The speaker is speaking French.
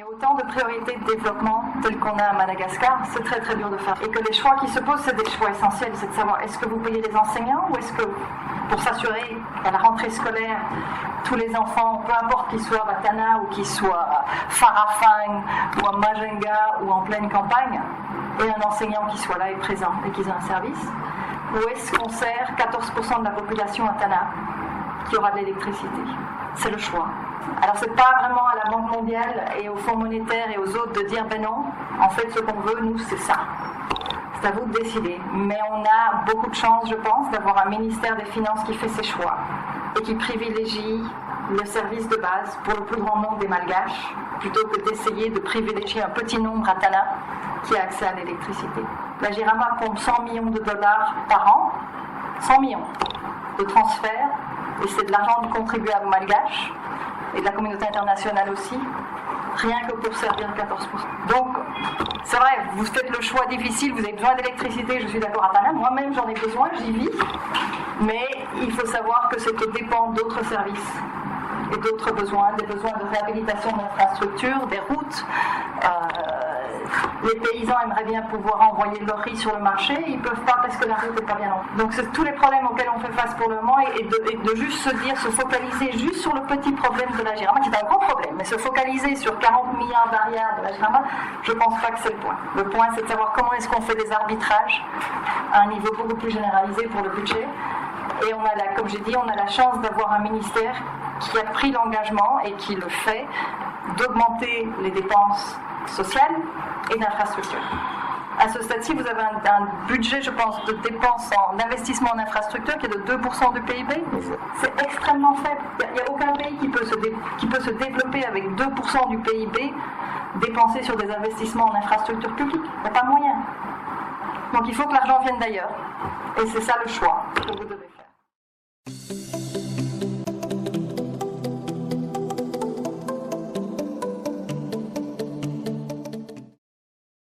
Autant de priorités de développement telles qu'on a à Madagascar, c'est très très dur de faire. Et que les choix qui se posent, c'est des choix essentiels, c'est de savoir est-ce que vous payez les enseignants ou est-ce que, pour s'assurer qu'à la rentrée scolaire, tous les enfants, peu importe qu'ils soient à Tana ou qu'ils soient à Farafang ou à Majenga ou en pleine campagne, aient un enseignant qui soit là et présent et qu'ils aient un service, ou est-ce qu'on sert 14% de la population à Tana qui aura de l'électricité? C'est le choix. Alors c'est pas vraiment à la Banque mondiale et au Fonds monétaire et aux autres de dire ben non, en fait ce qu'on veut nous c'est ça. C'est à vous de décider. Mais on a beaucoup de chance je pense d'avoir un ministère des Finances qui fait ses choix et qui privilégie le service de base pour le plus grand nombre des Malgaches plutôt que d'essayer de privilégier un petit nombre à Tana qui a accès à l'électricité. La Jirama compte 100 millions de dollars par an, 100 millions de transferts et c'est de l'argent du contribuable malgache et de la communauté internationale aussi, rien que pour servir 14%. Donc, c'est vrai, vous faites le choix difficile, vous avez besoin d'électricité, je suis d'accord à Tana, moi-même j'en ai besoin, j'y vis, mais il faut savoir que c'est au dépend d'autres services et d'autres besoins, des besoins de réhabilitation d'infrastructures, des routes. Les paysans aimeraient bien pouvoir envoyer leur riz sur le marché, ils ne peuvent pas parce que la route n'est pas bien longue. Donc c'est tous les problèmes auxquels on fait face pour le moment et de juste se dire, se focaliser juste sur le petit problème de la Jirama, qui est un gros problème, mais se focaliser sur 40 milliards d'arias de la Jirama, je ne pense pas que c'est le point. Le point c'est de savoir comment est-ce qu'on fait des arbitrages à un niveau beaucoup plus généralisé pour le budget. Et on a comme j'ai dit, on a la chance d'avoir un ministère qui a pris l'engagement et qui le fait d'augmenter les dépenses sociales et d'infrastructures. À ce stade-ci, vous avez un budget, je pense, de dépenses d'investissement en infrastructure qui est de 2% du PIB. C'est extrêmement faible. Il n'y a aucun pays qui peut se développer avec 2% du PIB dépensé sur des investissements en infrastructure publique. Il n'y a pas moyen. Donc il faut que l'argent vienne d'ailleurs. Et c'est ça le choix que vous devez faire.